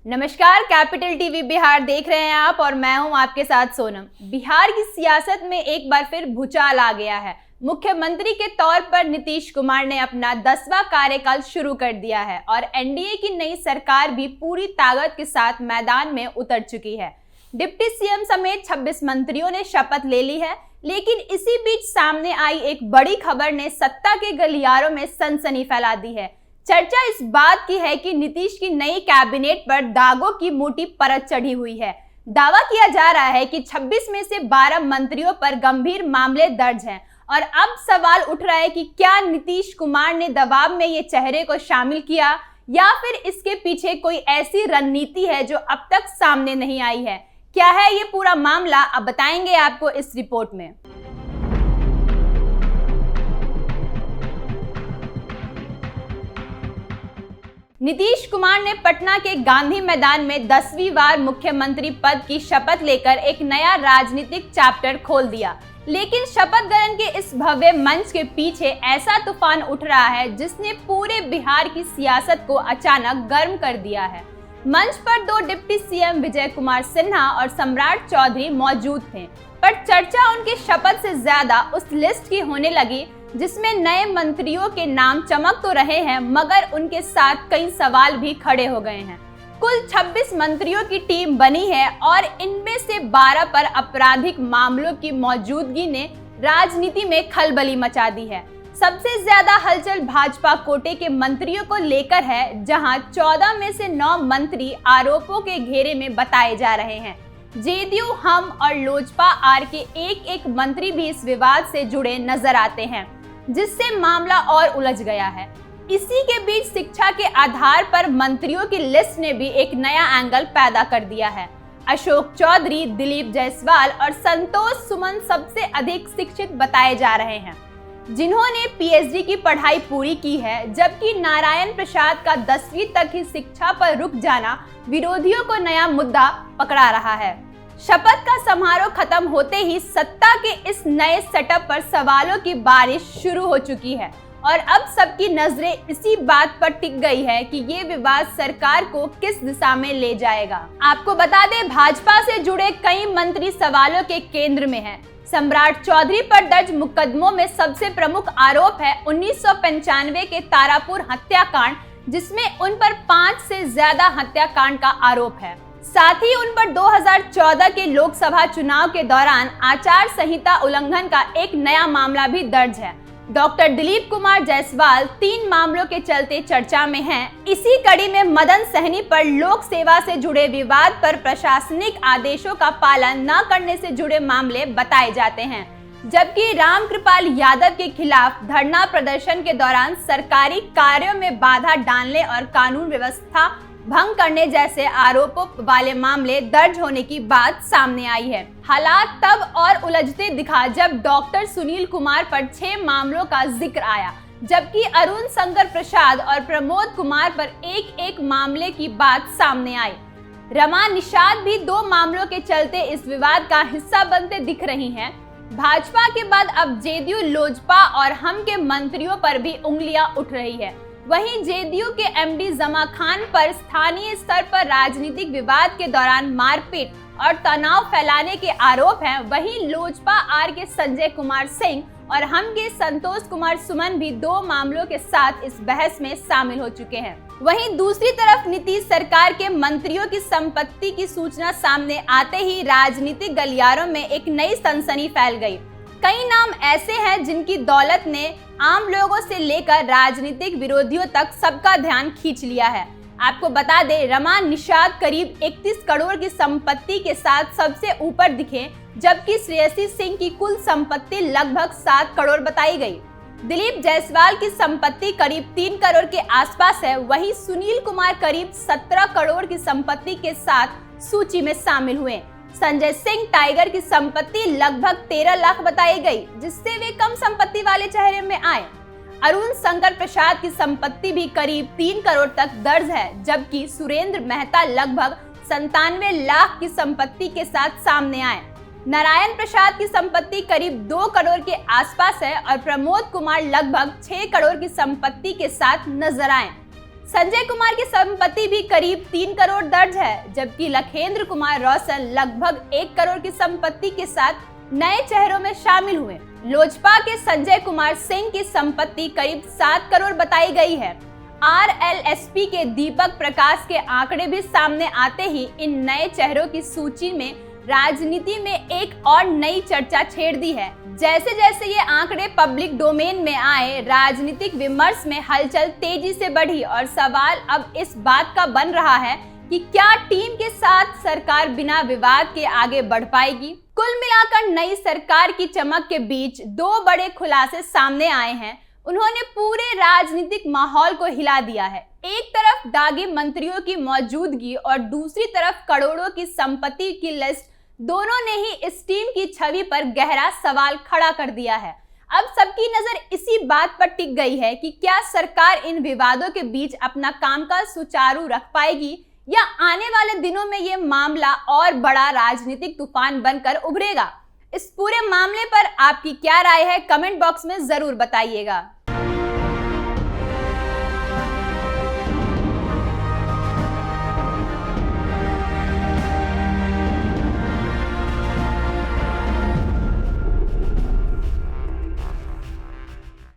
नमस्कार, capital TV Bihar देख रहे हैं आप और मैं हूं आपके साथ सोनम। बिहार की सियासत में एक बार फिर भूचाल आ गया है। मुख्यमंत्री के तौर पर नीतीश कुमार ने अपना 10वां कार्यकाल शुरू कर दिया है और एनडीए की नई सरकार भी पूरी ताकत के साथ मैदान में उतर चुकी है। डिप्टी सीएम समेत 26 मंत्रियों ने शपथ ले ली है, लेकिन इसी बीच सामने आई एक बड़ी खबर ने सत्ता के गलियारों में सनसनी फैला दी है। चर्चा इस बात की है कि नीतीश की नई कैबिनेट पर दागों की मोटी परत चढ़ी हुई है। दावा किया जा रहा है कि 26 में से 12 मंत्रियों पर गंभीर मामले दर्ज हैं और अब सवाल उठ रहा है कि क्या नीतीश कुमार ने दबाव में ये चेहरे को शामिल किया या फिर इसके पीछे कोई ऐसी रणनीति है जो अब तक सामने नहीं आई है। क्या है ये पूरा मामला, अब बताएंगे आपको इस रिपोर्ट में। नीतीश कुमार ने पटना के गांधी मैदान में 10वीं बार मुख्यमंत्री पद की शपथ लेकर एक नया राजनीतिक चैप्टर खोल दिया। लेकिन शपथ ग्रहण के इस भव्य मंच के पीछे ऐसा तूफान उठ रहा है जिसने पूरे बिहार की सियासत को अचानक गर्म कर दिया है। मंच पर 2 डिप्टी सीएम विजय कुमार सिन्हा और सम्राट चौधरी मौजूद थे, पर चर्चा उनके शपथ से ज्यादा उस लिस्ट की होने लगी जिसमें नए मंत्रियों के नाम चमक तो रहे हैं, मगर उनके साथ कई सवाल भी खड़े हो गए हैं। कुल 26 मंत्रियों की टीम बनी है और इनमें से 12 पर आपराधिक मामलों की मौजूदगी ने राजनीति में खलबली मचा दी है। सबसे ज्यादा हलचल भाजपा कोटे के मंत्रियों को लेकर है, जहां 14 में से 9 मंत्री आरोपों के घेरे में बताए जा रहे हैं। जेडीयू, हम और लोजपा आर के एक मंत्री भी इस विवाद से जुड़े नजर आते हैं, जिससे मामला और उलझ गया है। इसी के बीच शिक्षा के आधार पर मंत्रियों की लिस्ट ने भी एक नया एंगल पैदा कर दिया है। अशोक चौधरी, दिलीप जायसवाल और संतोष सुमन सबसे अधिक शिक्षित बताए जा रहे हैं, जिन्होंने पीएचडी की पढ़ाई पूरी की है, जबकि नारायण प्रसाद का 10वीं तक की शिक्षा पर रुक जाना विरोधियों को नया मुद्दा पकड़ा रहा है। शपथ का समारोह खत्म होते ही सत्ता के इस नए सेटअप पर सवालों की बारिश शुरू हो चुकी है और अब सबकी नजरें इसी बात पर टिक गई है कि ये विवाद सरकार को किस दिशा में ले जाएगा। आपको बता दें, भाजपा से जुड़े कई मंत्री सवालों के केंद्र में हैं। सम्राट चौधरी पर दर्ज मुकदमों में सबसे प्रमुख आरोप है 1995 के तारापुर हत्याकांड, जिसमें उन पर 5 से ज्यादा हत्याकांड का आरोप है। साथ ही उन पर 2014 के लोकसभा चुनाव के दौरान आचार संहिता उल्लंघन का एक नया मामला भी दर्ज है। डॉक्टर दिलीप कुमार जायसवाल 3 मामलों के चलते चर्चा में हैं। इसी कड़ी में मदन सहनी पर लोक सेवा से जुड़े विवाद पर प्रशासनिक आदेशों का पालन न करने से जुड़े मामले बताए जाते हैं, जबकि रामकृपाल यादव के खिलाफ धरना प्रदर्शन के दौरान सरकारी कार्यों में बाधा डालने और कानून व्यवस्था भंग करने जैसे आरोपों वाले मामले दर्ज होने की बात सामने आई है। हालात तब और उलझते दिखा जब डॉक्टर सुनील कुमार पर 6 मामलों का जिक्र आया, जबकि अरुण शंकर प्रसाद और प्रमोद कुमार पर एक मामले की बात सामने आई। रमा निषाद भी 2 मामलों के चलते इस विवाद का हिस्सा बनते दिख रही हैं। भाजपा के बाद अब जेडीयू, लोजपा और हम के मंत्रियों पर भी उंगलियां उठ रही है। वहीं जेडीयू के एमडी जमा खान पर स्थानीय स्तर पर राजनीतिक विवाद के दौरान मारपीट और तनाव फैलाने के आरोप हैं। वहीं लोजपा आर के संजय कुमार सिंह और हम के संतोष कुमार सुमन भी 2 मामलों के साथ इस बहस में शामिल हो चुके हैं। वहीं दूसरी तरफ नीतीश सरकार के मंत्रियों की संपत्ति की सूचना सामने आते ही राजनीतिक गलियारों में एक नई सनसनी फैल गई। कई नाम ऐसे हैं जिनकी दौलत ने आम लोगों से लेकर राजनीतिक विरोधियों तक सबका ध्यान खींच लिया है। आपको बता दें, रमा निषाद करीब 31 करोड़ की संपत्ति के साथ सबसे ऊपर दिखे, जबकि श्रेयसी सिंह की कुल संपत्ति लगभग 7 करोड़ बताई गई। दिलीप जायसवाल की संपत्ति करीब 3 करोड़ के आसपास है। वहीं सुनील कुमार करीब 17 करोड़ की संपत्ति के साथ सूची में शामिल हुए। संजय सिंह टाइगर की संपत्ति लगभग 13 लाख बताई गई, जिससे वे कम संपत्ति वाले चेहरे में आए। अरुण शंकर प्रसाद की संपत्ति भी करीब 3 करोड़ तक दर्ज है, जबकि सुरेंद्र मेहता लगभग 97 लाख की संपत्ति के साथ सामने आए। नारायण प्रसाद की संपत्ति करीब 2 करोड़ के आसपास है और प्रमोद कुमार लगभग 6 करोड़ की संपत्ति के साथ नजर आए। संजय कुमार की संपत्ति भी करीब 3 करोड़ दर्ज है, जबकि लखेंद्र कुमार रोशन लगभग 1 करोड़ की संपत्ति के साथ नए चेहरों में शामिल हुए। लोजपा के संजय कुमार सिंह की संपत्ति करीब 7 करोड़ बताई गई है। आरएलएसपी के दीपक प्रकाश के आंकड़े भी सामने आते ही इन नए चेहरों की सूची में राजनीति में एक और नई चर्चा छेड़ दी है। जैसे जैसे ये आंकड़े पब्लिक डोमेन में आए, राजनीतिक विमर्श में हलचल तेजी से बढ़ी और सवाल अब इस बात का बन रहा है कि क्या टीम के साथ सरकार बिना विवाद के आगे बढ़ पाएगी। कुल मिलाकर नई सरकार की चमक के बीच 2 बड़े खुलासे सामने आए हैं। उन्होंने पूरे राजनीतिक माहौल को हिला दिया है। एक तरफ दागी मंत्रियों की मौजूदगी और दूसरी तरफ करोड़ों की संपत्ति की लिस्ट, दोनों ने ही इस टीम की छवि पर गहरा सवाल खड़ा कर दिया है। अब सबकी नजर इसी बात पर टिक गई है कि क्या सरकार इन विवादों के बीच अपना कामकाज सुचारू रख पाएगी या आने वाले दिनों में ये मामला और बड़ा राजनीतिक तूफान बनकर उभरेगा। इस पूरे मामले पर आपकी क्या राय है, कमेंट बॉक्स में जरूर बताइएगा।